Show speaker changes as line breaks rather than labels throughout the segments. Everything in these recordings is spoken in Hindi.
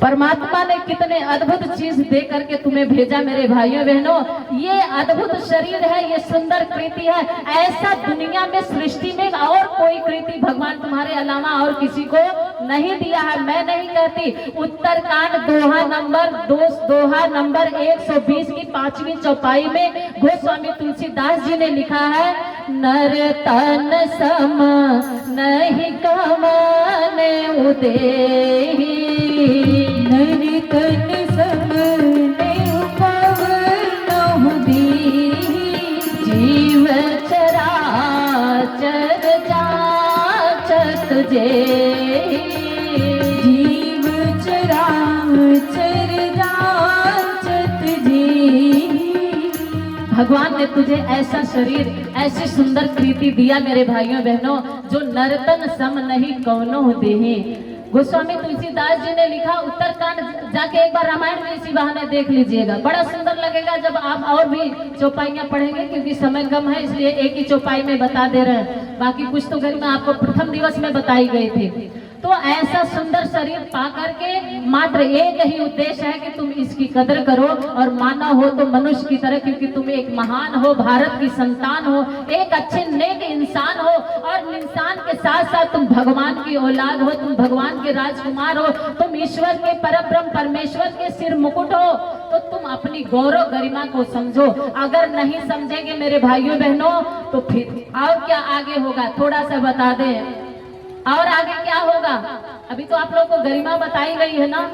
परमात्मा ने कितने अद्भुत चीज दे करके तुम्हें भेजा मेरे भाइयों बहनों। ये अद्भुत शरीर है, ये सुंदर कृति है। ऐसा दुनिया में सृष्टि में और कोई कृति भगवान तुम्हारे अलावा और किसी को नहीं दिया है। मैं नहीं कहती। उत्तरकांड दोहा नंबर 120 की 5वीं चौपाई में गोस्वामी तुलसीदास जी ने लिखा है, नर तन सम नहीं कमाने उदेही,
नर तन सम नहीं पवन दीही,
जीव चराचर जाचत जेही,
जीव चराचर जाचत जेही।
भगवान ने तुझे ऐसा शरीर, ऐसी सुंदर कृति दिया मेरे भाइयों बहनों, जो नरतन सम नहीं कौनो देही। गोस्वामी तुलसीदास जी ने लिखा। उत्तरकांड जाके एक बार रामायण में इसी बहाने देख लीजिएगा, बड़ा सुंदर लगेगा जब आप और भी चौपाइयां पढ़ेंगे, क्योंकि समय कम है इसलिए एक ही चौपाई में बता दे रहे हैं। बाकी कुछ तो गरिमा आपको प्रथम दिवस में बताई गई थी। तो ऐसा सुंदर शरीर पा करके मात्र एक ही उद्देश्य है कि तुम इसकी कदर करो और माना हो तो मनुष्य की तरह, क्योंकि तुम एक महान हो, भारत की संतान हो, एक अच्छे नेक इंसान हो, और इंसान के साथ साथ तुम भगवान की औलाद हो, तुम भगवान के राजकुमार हो, तुम ईश्वर के परब्रह्म परमेश्वर के सिर मुकुट हो। तो तुम अपनी गौरव गरिमा को समझो। अगर नहीं समझेंगे मेरे भाइयों बहनों तो फिर और क्या आगे होगा, थोड़ा सा बता दें और आगे क्या होगा। अभी तो आप लोगों को गरिमा बताई गई है ना।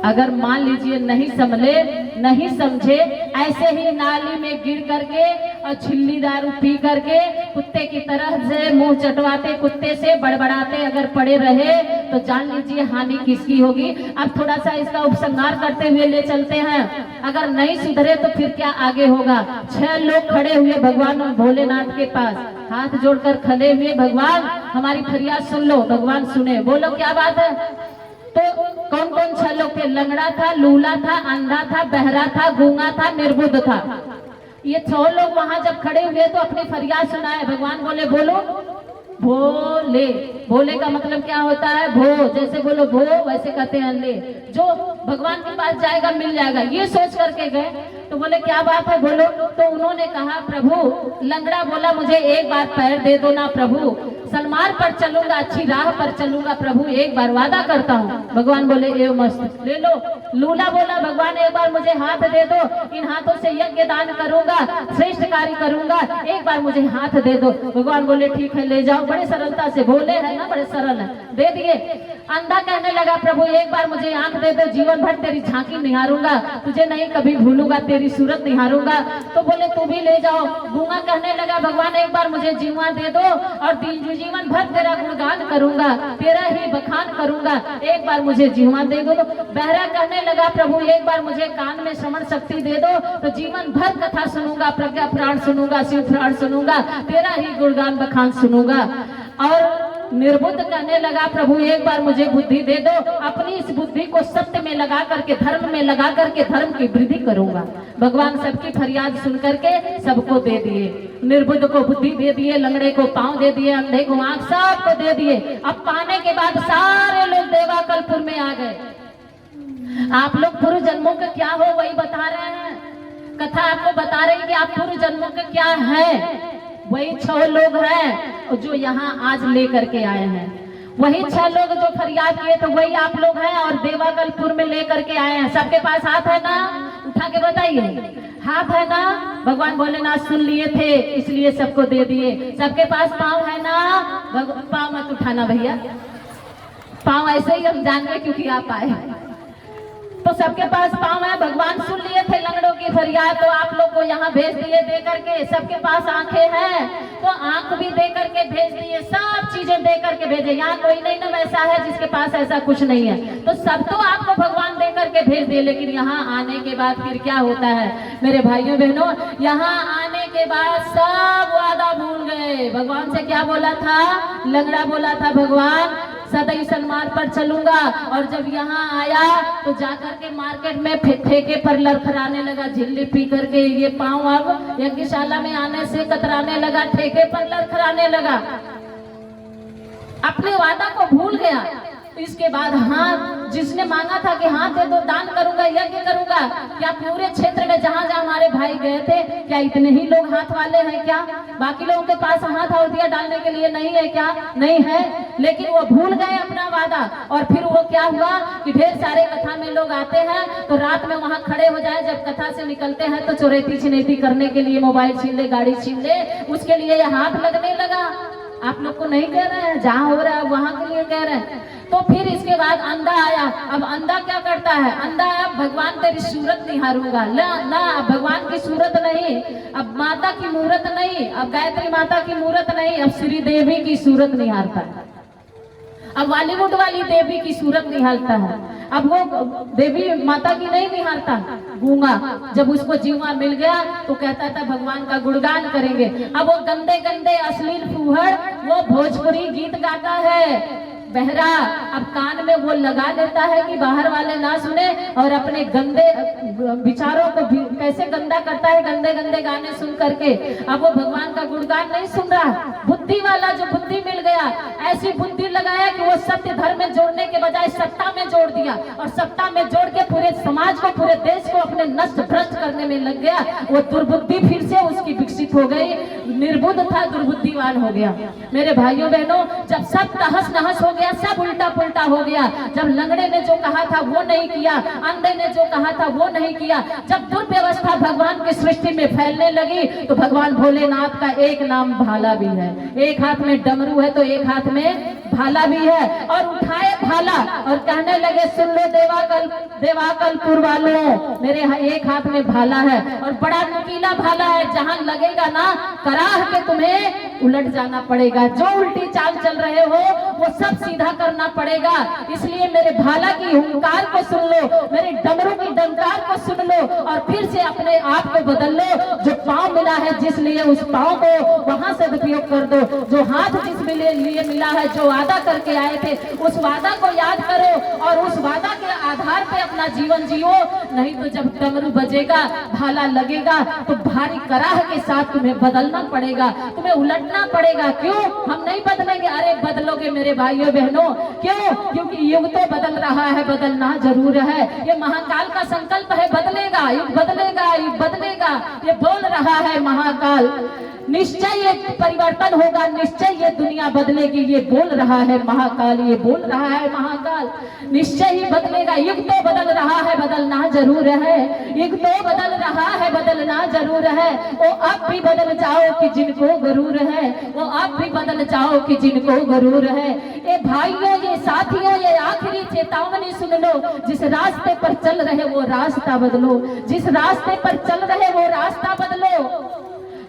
अगर मान लीजिए नहीं समझे, ऐसे ही नाली में गिर करके और छिल्ली दारू पी करके कुत्ते की तरह से मुंह चटवाते, कुत्ते से बड़बड़ाते अगर पड़े रहे तो जान लीजिए हानि किसकी होगी। अब थोड़ा सा इसका उपसंहार करते हुए ले चलते हैं। अगर नहीं सुधरे तो फिर क्या आगे होगा। 6 लोग खड़े हुए भगवान भोलेनाथ के पास, हाथ जोड़कर खड़े हुए, भगवान हमारी फरियाद सुन लो। भगवान सुने, बोलो क्या बात है। तो कौन कौन 6 लोग थे? लंगड़ा था, लूला था, अंधा था, बहरा था, गूंगा था, निर्बुद्ध था। ये 6 लोग वहां जब खड़े हुए तो अपनी फरियाद सुनाए। भगवान बोले बोलो भोले। भोले का मतलब क्या होता है? भो, जैसे बोलो भो वैसे कहते हैं ले। जो भगवान के पास जाएगा मिल जाएगा, ये सोच करके गए। तो बोले क्या बात है बोलो। तो उन्होंने कहा प्रभु, लंगड़ा बोला मुझे एक बार पैर दे दो ना प्रभु, सलमार पर चलूंगा, अच्छी राह पर चलूंगा प्रभु, एक बार वादा करता हूँ। भगवान बोले ए मस्त ले लो। लूला बोला भगवान एक बार मुझे हाथ दे दो, इन हाथों से यज्ञ दान करूंगा, श्रेष्ठ कार्य करूंगा, एक बार मुझे हाथ दे दो। भगवान बोले ठीक है ले जाओ। बड़े सरलता से, भोले है ना, बड़े सरल है, दे दिए। अंधा कहने लगा प्रभु एक बार मुझे आंख दे दो, जीवन भर तेरी झांकी निहारूंगा, तुझे नहीं कभी भूलूंगा, तेरी सूरत निहारूंगा। तो बोले तू भी ले जाओ। गूंगा कहने लगा भगवान एक बार मुझे जीवा दे दो और जीवन भर तेरा गुणगान करूंगा, तेरा ही बखान करूंगा, एक बार मुझे जीवा दे दो। बहरा कहने लगा प्रभु एक बार मुझे कान में श्रवण शक्ति दे दो तो जीवन भर कथा सुनूंगा, प्रज्ञा पुराण सुनूंगा, शिव पुराण सुनूंगा, तेरा ही गुणगान बखान सुनूंगा। और निर्बुद्ध कहने लगा प्रभु एक बार मुझे बुद्धि दे दो, अपनी इस बुद्धि को सत्य में लगा करके, धर्म में लगा करके धर्म की वृद्धि करूंगा। भगवान सबकी फरियाद सुन करके सबको दे दिए। निर्बुद्ध को बुद्धि दे दिए, लंगड़े को पांव दे दिए, अंधे को आंख, सबको दे दिए। अब पाने के बाद सारे लोग देवाकलपुर में आ गए। आप लोग पूर्व जन्मों के क्या हो वही बता रहे हैं, कथा आपको बता रही कि आप पूर्व जन्मों के क्या है। वही 6 लोग हैं जो यहाँ आज लेकर के आए हैं। वही 6 लोग जो फरियाद किए तो वही आप लोग हैं और देवाकलपुर में लेकर के आए हैं। सबके पास हाथ है ना? उठा के बताइए, हाथ है ना? भगवान भोलेनाथ सुन लिए थे इसलिए सबको दे दिए। सबके पास पाँव है ना? पाँव मत उठाना भैया, पाँव ऐसे ही हम जान गए क्योंकि आप आए। तो सबके पास पाँव है, भगवान सुन लिए थे लंगड़ों की फरियाद, तो आप लोग को यहाँ भेज दिए दे करके। सबके पास आंखें हैं तो आंख भी दे करके भेज दिए, सब चीजें दे करके भेजे। यहाँ कोई नहीं ना वैसा है जिसके पास ऐसा कुछ नहीं है, तो सब तो आपको भगवान दे करके भेज दिए। लेकिन यहाँ आने के बाद फिर क्या होता है मेरे भाइयों बहनों? यहाँ आने के बाद सब वादा भूल गए। भगवान से क्या बोला था? लंगड़ा बोला था भगवान सदैव सलमान पर चलूंगा, और जब यहाँ आया तो जाकर के मार्केट में ठेके पर लड़खड़ाने लगा, झिल्ली पी करके ये पाँव अब यज्ञशाला में आने से कतराने लगा, ठेके पर लड़खड़ाने लगा, अपने वादा को भूल गया। तो इसके बाद हाथ जिसने मांगा था कि हाथ दे दो, दान करूंगा, यज्ञ करूंगा, क्या पूरे क्षेत्र में जहां जहां हमारे भाई गए थे क्या इतने ही लोग हाथ वाले हैं क्या? बाकी लोगों के पास हाथ हौदिया डालने के लिए नहीं है क्या? नहीं है। लेकिन वो भूल गए अपना वादा, और फिर वो क्या हुआ कि ढेर सारे कथा में लोग आते हैं तो रात में वहां खड़े हो जाए, जब कथा से निकलते हैं तो चोरेती छिनेती करने के लिए मोबाइल छीन ले, गाड़ी छीन ले, उसके लिए ये हाथ लगने लगा। आप लोग को नहीं कह रहे हैं, जहां हो रहा है वहां के लिए कह रहे हैं। तो फिर इसके बाद अंधा आया। अब अंधा क्या करता है? अंधा अब भगवान तेरी सूरत निहारूंगा, ना ना, अब भगवान की सूरत नहीं, अब माता की मूरत नहीं, अब गायत्री माता की मूरत नहीं, अब श्री देवी की सूरत निहारता है। अब बॉलीवुड वाली देवी की सूरत निहारता है, अब वो देवी माता की नहीं निहारता। गूंगा जब उसको जीवा मिल गया तो कहता था भगवान का गुणगान करेंगे। अब वो गंदे गंदे अश्लील फूहड़ वो भोजपुरी गीत गाता है। बहरा अब कान में वो लगा लेता है कि बाहर वाले ना सुने, और अपने गंदे विचारों को कैसे गंदा करता है, गंदे गंदे गाने सुन करके। अब वो भगवान का गुणगान नहीं सुन रहा। बुद्धि वाला जो बुद्धि मिल गया, ऐसी बुद्धि लगाया कि वो सत्य धर्म में जोड़ने के बजाय सत्ता में जोड़ दिया, और सत्ता में जोड़ के पूरे समाज को, पूरे देश को अपने नष्ट भ्रष्ट करने में लग गया। वो दुर्बुद्धि फिर से उसकी विकसित हो गई, निर्बुद्ध था, दुर्बुद्धिवान हो गया। मेरे भाइयों बहनों, जब सब तहस नहस हो गया, सब उल्टा पुल्टा हो गया, जब लंगड़े ने जो कहा था वो नहीं किया, अंधे ने जो कहा था वो नहीं किया, जब दुर्व्यवस्था भगवान की सृष्टि में फैलने लगी, तो भगवान भोलेनाथ का एक नाम भाला भी है। एक हाथ में डमरू है तो एक हाथ में भाला भी है, और उठाए भाला और कहने लगे सुन लो देवाकलपुर वालों, मेरे एक हाथ में भाला है, और बड़ा नुकीला भाला है, जहां लगेगा ना कराह के तुम्हें उलट जाना पड़ेगा। जो उल्टी चाल चल रहे हो वो सब सीधा करना पड़ेगा। इसलिए मेरे भाला की हुंकार को सुन लो, मेरे डमरू की डंकार को सुन लो, और फिर से अपने आप को बदल लो। जो पांव मिला है जिस लिए, उस पांव को वहां से उपयोग कर दो। जो हाथ जिस लिए मिला है, जो वादा करके आए थे, उस वादा को याद करो और उस वादा के आधार पे अपना जीवन जियो। नहीं तो जब डमरू बजेगा, भाला लगेगा, तो भारी कराह के साथ तुम्हें बदलना पड़ेगा, तुम्हें उलटना पड़ेगा। क्यों हम नहीं बदलेंगे? अरे बदलोगे मेरे भाइयों बहनों। क्यों? क्योंकि युग तो बदल रहा है, बदलना जरूर है। ये महाकाल का संकल्प है, बदलेगा, युग बदलेगा, युग बदलेगा, ये बोल रहा है महाकाल। निश्चय ये परिवर्तन होगा, निश्चय ये दुनिया बदलेगी, ये बोल रहा है महाकाल, ये बोल रहा है महाकाल। निश्चय ही बदलेगा, युग तो बदल रहा है, बदलना जरूर है। युग तो बदल रहा है, बदलना जरूर है। वो अब भी बदल जाओ कि जिनको गरूर है, वो अब भी बदल जाओ कि जिनको गरूर है। ये भाइयों, ये साथियों, ये आखिरी चेतावनी सुन लो। जिस रास्ते पर चल रहे वो रास्ता बदलो, जिस रास्ते पर चल रहे वो रास्ता बदलो।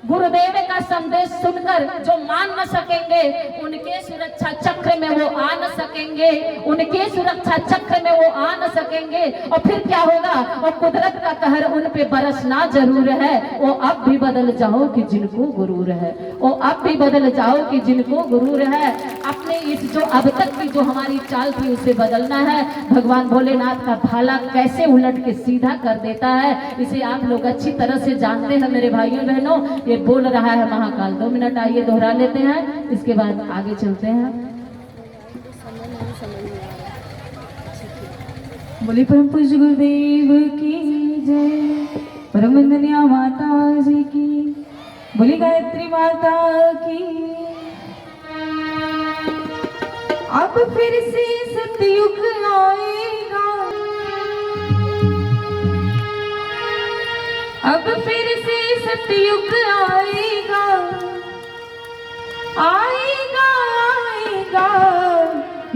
गुरुदेव का संदेश सुनकर जो मान न सकेंगे, उनके सुरक्षा चक्र में वो आ न सकेंगे, उनके सुरक्षा चक्र में वो आ न सकेंगे। और फिर क्या होगा? वो कुदरत का कहर उन पे बरसना जरूर है। वो अब भी बदल जाओ कि जिनको गुरूर है, वो अब भी बदल जाओ कि जिनको गुरूर है। अपने इस जो अब तक की जो हमारी चाल थी उसे बदलना है। भगवान भोलेनाथ का भाला कैसे उलट के सीधा कर देता है, इसे आप लोग अच्छी तरह से जानते हैं मेरे भाइयों बहनों। ये बोल रहा है महाकाल। 2 मिनट आइए दोहरा लेते हैं, इसके बाद आगे चलते हैं।
बोले परम पूज्य गुरुदेव की जय, परम वंदनीय माता जी की, बोली गायत्री माता की। अब फिर से सतयुग आएगा, अब फिर से सतयुग आएगा, आएगा आएगा।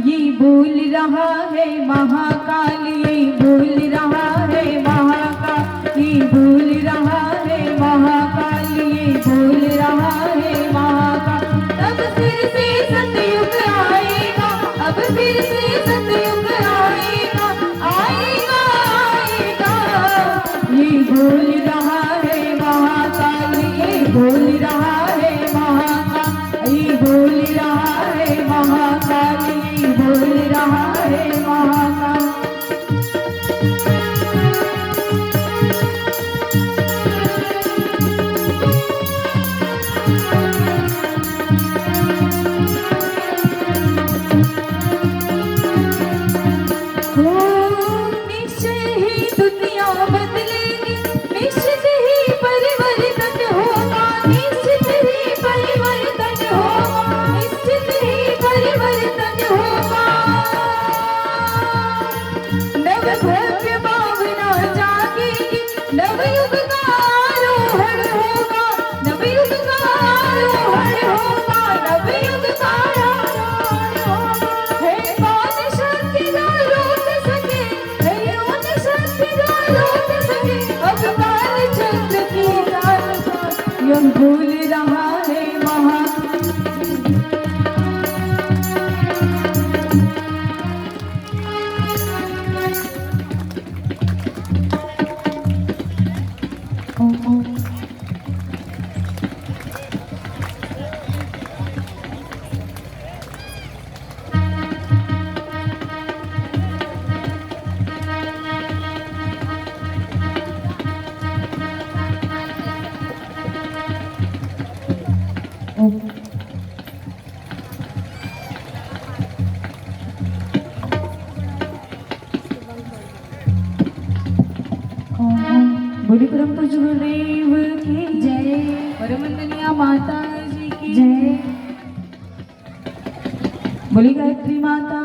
ये बोल रहा है महाकाल, ये बोल रहा है महाकाल, ये बोल रहा है महाकाल, ये बोल रहा है महाकाल। अब फिर से सतयुग आएगा, अब फिर से सतयुग आएगा, आएगा आएगा। ये बोल रहा है महाकाल, ये बोल रहा है महाकाल, ये बोल रहा है महाकाल, ये बोल रहा है महाकाल। बोली परम पूज्य गुरुदेव की जय, परम वंदनीय माता जी की जय, बोली गायत्री माता